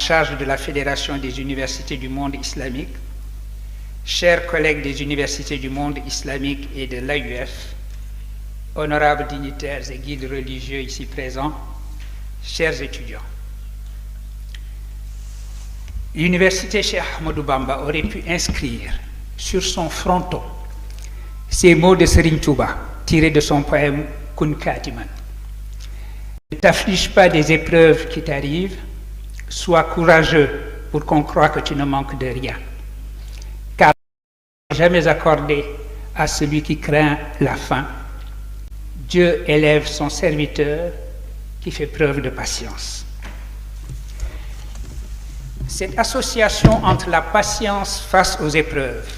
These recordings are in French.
Charge de la Fédération des universités du monde islamique, chers collègues des universités du monde islamique et de l'AUF, honorables dignitaires et guides religieux ici présents, chers étudiants. L'université Cheikh Ahmadou Bamba aurait pu inscrire sur son fronton ces mots de Serigne Touba tirés de son poème Kun Katiman. Ne t'afflige pas des épreuves qui t'arrivent, sois courageux pour qu'on croie que tu ne manques de rien. Car jamais accordé à celui qui craint la faim. Dieu élève son serviteur qui fait preuve de patience. Cette association entre la patience face aux épreuves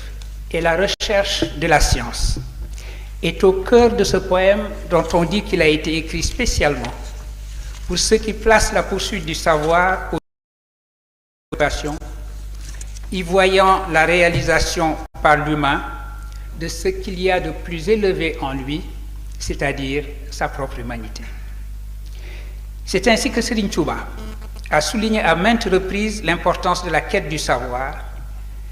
et la recherche de la science est au cœur de ce poème dont on dit qu'il a été écrit spécialement pour ceux qui placent la poursuite du savoir aux occupations, y voyant la réalisation par l'humain de ce qu'il y a de plus élevé en lui, c'est-à-dire sa propre humanité. C'est ainsi que Serigne Touba a souligné à maintes reprises l'importance de la quête du savoir,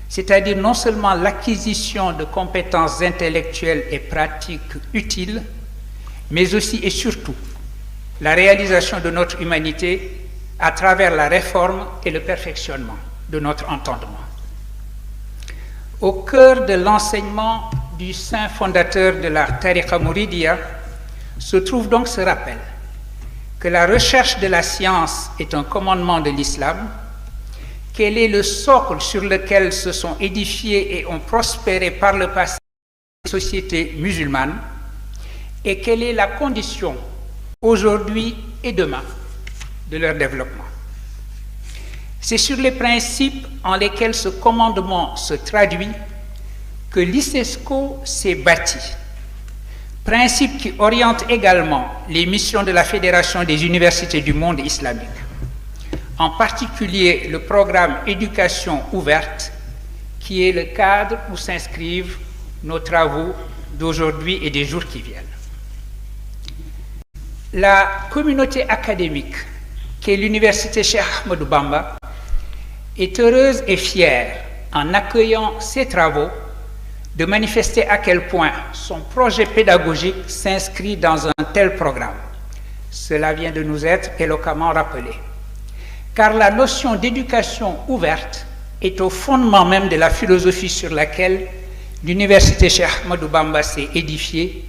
c'est-à-dire non seulement l'acquisition de compétences intellectuelles et pratiques utiles, mais aussi et surtout la réalisation de notre humanité à travers la réforme et le perfectionnement de notre entendement. Au cœur de l'enseignement du saint fondateur de la Tariqa Mouridia se trouve donc ce rappel que la recherche de la science est un commandement de l'islam, quel est le socle sur lequel se sont édifiées et ont prospéré par le passé les sociétés musulmanes, et quelle est la condition aujourd'hui et demain de leur développement. C'est sur les principes en lesquels ce commandement se traduit que l'ICESCO s'est bâti. Principes qui orientent également les missions de la Fédération des universités du monde islamique, en particulier le programme Éducation ouverte, qui est le cadre où s'inscrivent nos travaux d'aujourd'hui et des jours qui viennent. La communauté académique qu'est l'université Cheikh Ahmadou Bamba est heureuse et fière, en accueillant ces travaux, de manifester à quel point son projet pédagogique s'inscrit dans un tel programme. Cela vient de nous être éloquemment rappelé. Car la notion d'éducation ouverte est au fondement même de la philosophie sur laquelle l'université Cheikh Ahmadou Bamba s'est édifiée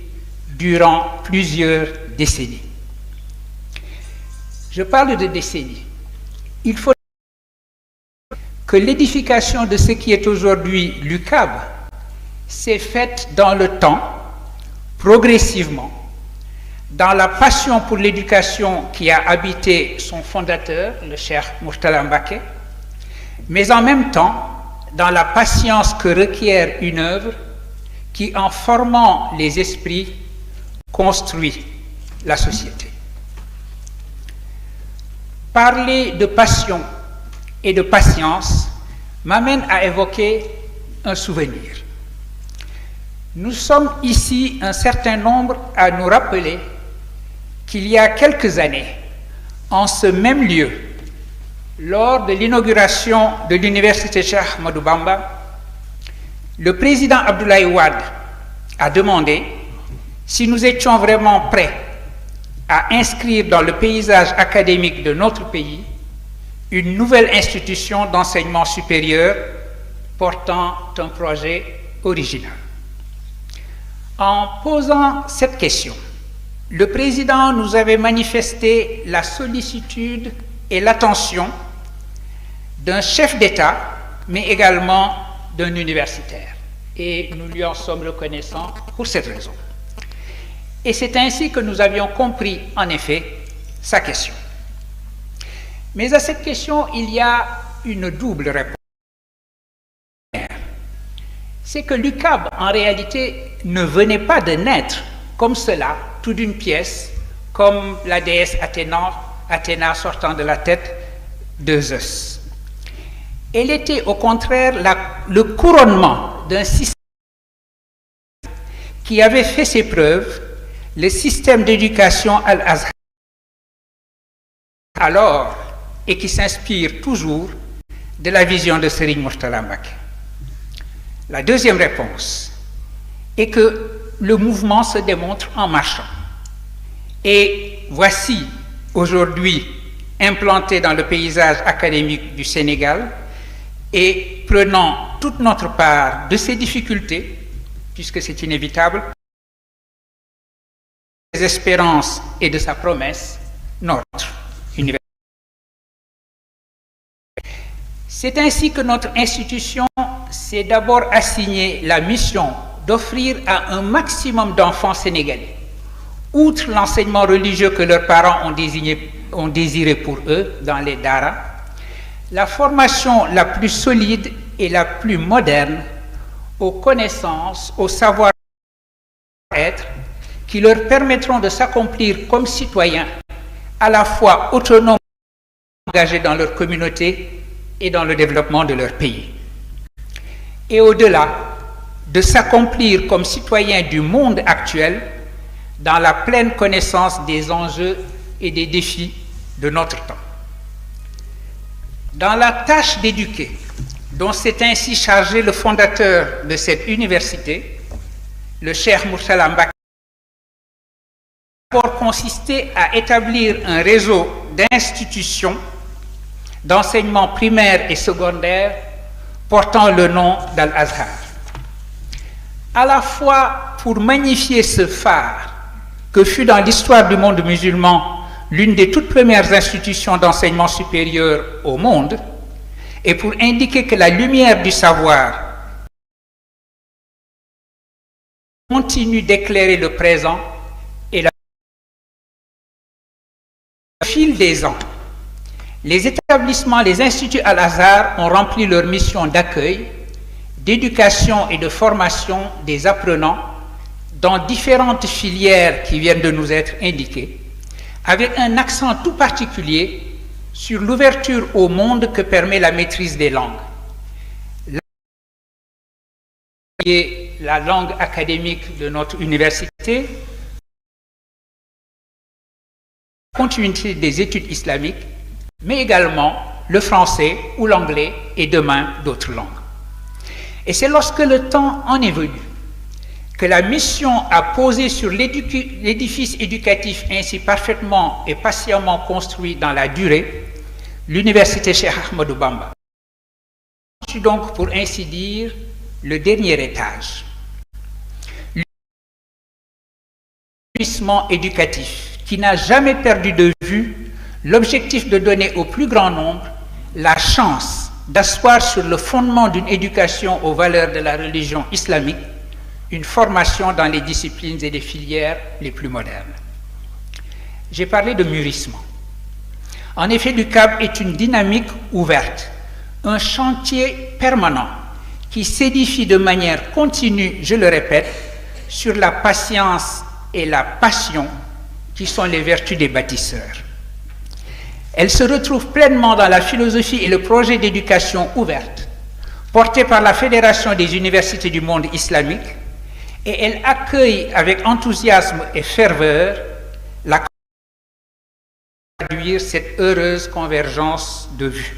durant plusieurs décennies. Je parle de décennies. Il faut que l'édification de ce qui est aujourd'hui l'UCAB s'est faite dans le temps, progressivement, dans la passion pour l'éducation qui a habité son fondateur, le Cheikh Mourtala Mbacké, mais en même temps dans la patience que requiert une œuvre qui, en formant les esprits, construit la société. Parler de passion et de patience m'amène à évoquer un souvenir. Nous sommes ici un certain nombre à nous rappeler qu'il y a quelques années, en ce même lieu, lors de l'inauguration de l'université Cheikh Ahmadou Bamba, le président Abdoulaye Wade a demandé si nous étions vraiment prêts à inscrire dans le paysage académique de notre pays une nouvelle institution d'enseignement supérieur portant un projet original. En posant cette question, le président nous avait manifesté la sollicitude et l'attention d'un chef d'État, mais également d'un universitaire. Et nous lui en sommes reconnaissants pour cette raison. Et c'est ainsi que nous avions compris, en effet, sa question. Mais à cette question, il y a une double réponse. C'est que l'UCAB, en réalité, ne venait pas de naître comme cela, tout d'une pièce, comme la déesse Athéna sortant de la tête de Zeus. Elle était au contraire le couronnement d'un système qui avait fait ses preuves, le système d'éducation Al-Azhar, alors et qui s'inspire toujours de la vision de Serigne Mourtala Mbacké. La deuxième réponse est que le mouvement se démontre en marchant. Et voici aujourd'hui implanté dans le paysage académique du Sénégal et prenant toute notre part de ses difficultés, puisque c'est inévitable, de ses espérances et de sa promesse, notre université. C'est ainsi que notre institution s'est d'abord assigné la mission d'offrir à un maximum d'enfants sénégalais, outre l'enseignement religieux que leurs parents ont désiré pour eux dans les daras, la formation la plus solide et la plus moderne aux connaissances, au savoir-être qui leur permettront de s'accomplir comme citoyens à la fois autonomes et engagés dans leur communauté et dans le développement de leur pays. Et au-delà, de s'accomplir comme citoyens du monde actuel dans la pleine connaissance des enjeux et des défis de notre temps. Dans la tâche d'éduquer, dont s'est ainsi chargé le fondateur de cette université, le Cheikh Mourtala Mbacké, a d'abord consisté à établir un réseau d'institutions d'enseignement primaire et secondaire portant le nom d'Al-Azhar. À la fois pour magnifier ce phare que fut dans l'histoire du monde musulman l'une des toutes premières institutions d'enseignement supérieur au monde, et pour indiquer que la lumière du savoir continue d'éclairer le présent et au fil des ans. Les établissements, les instituts Al-Azhar ont rempli leur mission d'accueil, d'éducation et de formation des apprenants dans différentes filières qui viennent de nous être indiquées, avec un accent tout particulier sur l'ouverture au monde que permet la maîtrise des langues. La langue académique de notre université, la continuité des études islamiques, mais également le français ou l'anglais et demain d'autres langues. Et c'est lorsque le temps en est venu que la mission a posé sur l'édifice éducatif ainsi parfaitement et patiemment construit dans la durée, l'université Cheikh Ahmadou Bamba. Je suis donc, pour ainsi dire, le dernier étage. L'établissement éducatif qui n'a jamais perdu de vue l'objectif de donner au plus grand nombre la chance d'asseoir sur le fondement d'une éducation aux valeurs de la religion islamique une formation dans les disciplines et les filières les plus modernes. J'ai parlé de mûrissement. En effet, l'UCAB est une dynamique ouverte, un chantier permanent qui s'édifie de manière continue, je le répète, sur la patience et la passion qui sont les vertus des bâtisseurs. Elle se retrouve pleinement dans la philosophie et le projet d'éducation ouverte porté par la Fédération des universités du monde islamique, et elle accueille avec enthousiasme et ferveur la traduire cette heureuse convergence de vues.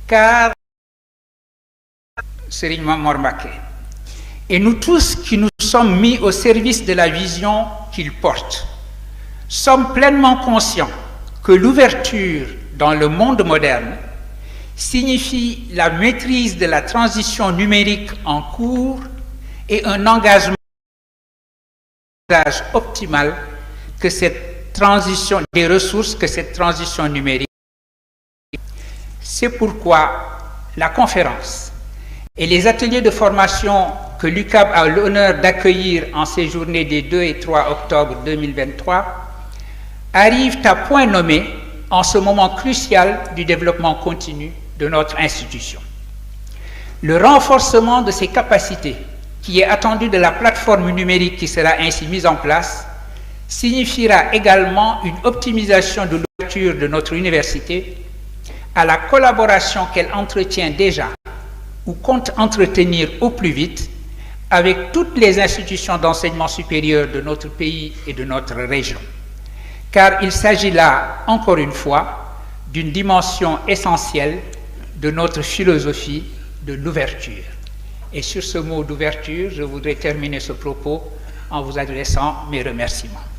Car Serigne Mor Mbacké et nous tous qui nous sommes mis au service de la vision qu'il porte sommes pleinement conscients que l'ouverture dans le monde moderne signifie la maîtrise de la transition numérique en cours et un engagement optimal que cette transition des ressources, que cette transition numérique. C'est pourquoi la conférence et les ateliers de formation que l'UCAB a l'honneur d'accueillir en ces journées des 2 et 3 octobre 2023 arrivent à point nommé en ce moment crucial du développement continu de notre institution. Le renforcement de ses capacités, qui est attendu de la plateforme numérique qui sera ainsi mise en place, signifiera également une optimisation de l'ouverture de notre université à la collaboration qu'elle entretient déjà ou compte entretenir au plus vite avec toutes les institutions d'enseignement supérieur de notre pays et de notre région. car il s'agit là, encore une fois, d'une dimension essentielle de notre philosophie de l'ouverture. Et sur ce mot d'ouverture, je voudrais terminer ce propos en vous adressant mes remerciements.